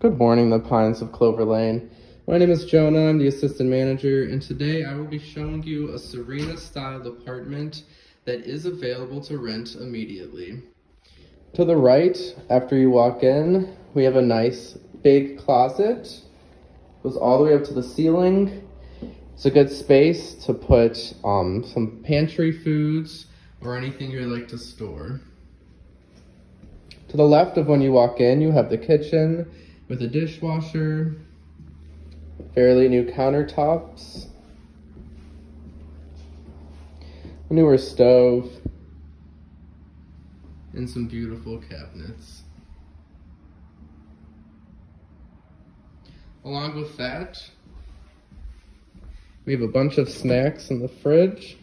Good morning, the Pines of Clover Lane. My name is Jonah, I'm the assistant manager, and today I will be showing you a Serena-styled apartment that is available to rent immediately. To the right, after you walk in, we have a nice big closet. Goes all the way up to the ceiling. It's a good space to put some pantry foods or anything you'd like to store. To the left of when you walk in, you have the kitchen with a dishwasher, fairly new countertops, a newer stove, and some beautiful cabinets. Along with that, we have a bunch of snacks in the fridge.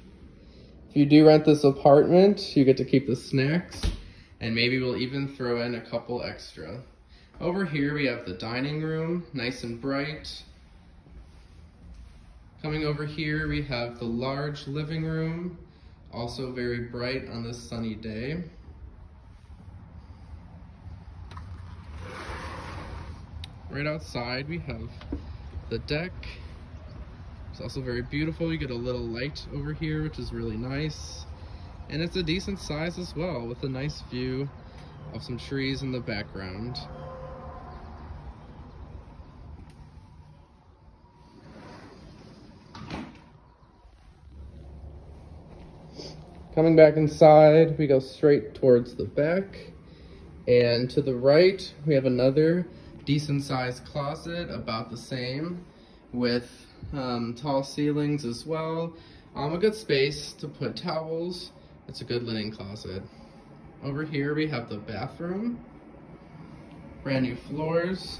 If you do rent this apartment, you get to keep the snacks, and maybe we'll even throw in a couple extra. Over here we have the dining room, nice and bright. Coming over here we have the large living room, also very bright on this sunny day. Right outside we have the deck. It's also very beautiful. You get a little light over here, which is really nice. And it's a decent size as well, with a nice view of some trees in the background. Coming back inside, we go straight towards the back. And to the right, we have another decent sized closet, about the same, with tall ceilings as well. A good space to put towels. It's a good linen closet. Over here we have the bathroom. Brand new floors.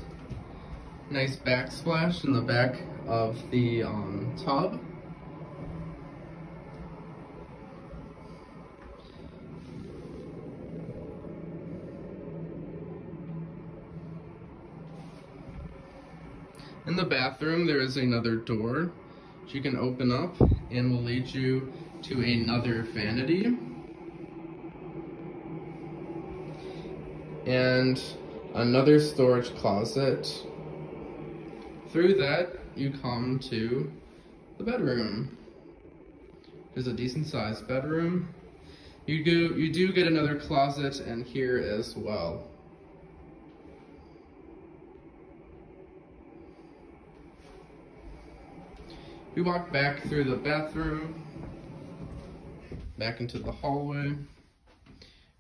Nice backsplash in the back of the tub. In the bathroom, there is another door which you can open up and will lead you to another vanity. And another storage closet. Through that, you come to the bedroom. There's a decent sized bedroom. You do get another closet in here as well. We walk back through the bathroom, back into the hallway.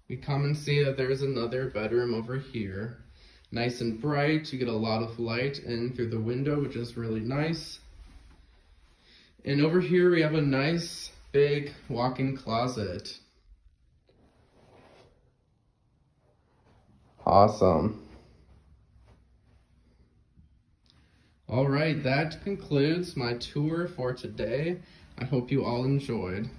We come and see that there's another bedroom over here. Nice and bright, you get a lot of light in through the window, which is really nice. And over here we have a nice big walk-in closet. Awesome. All right, that concludes my tour for today. I hope you all enjoyed.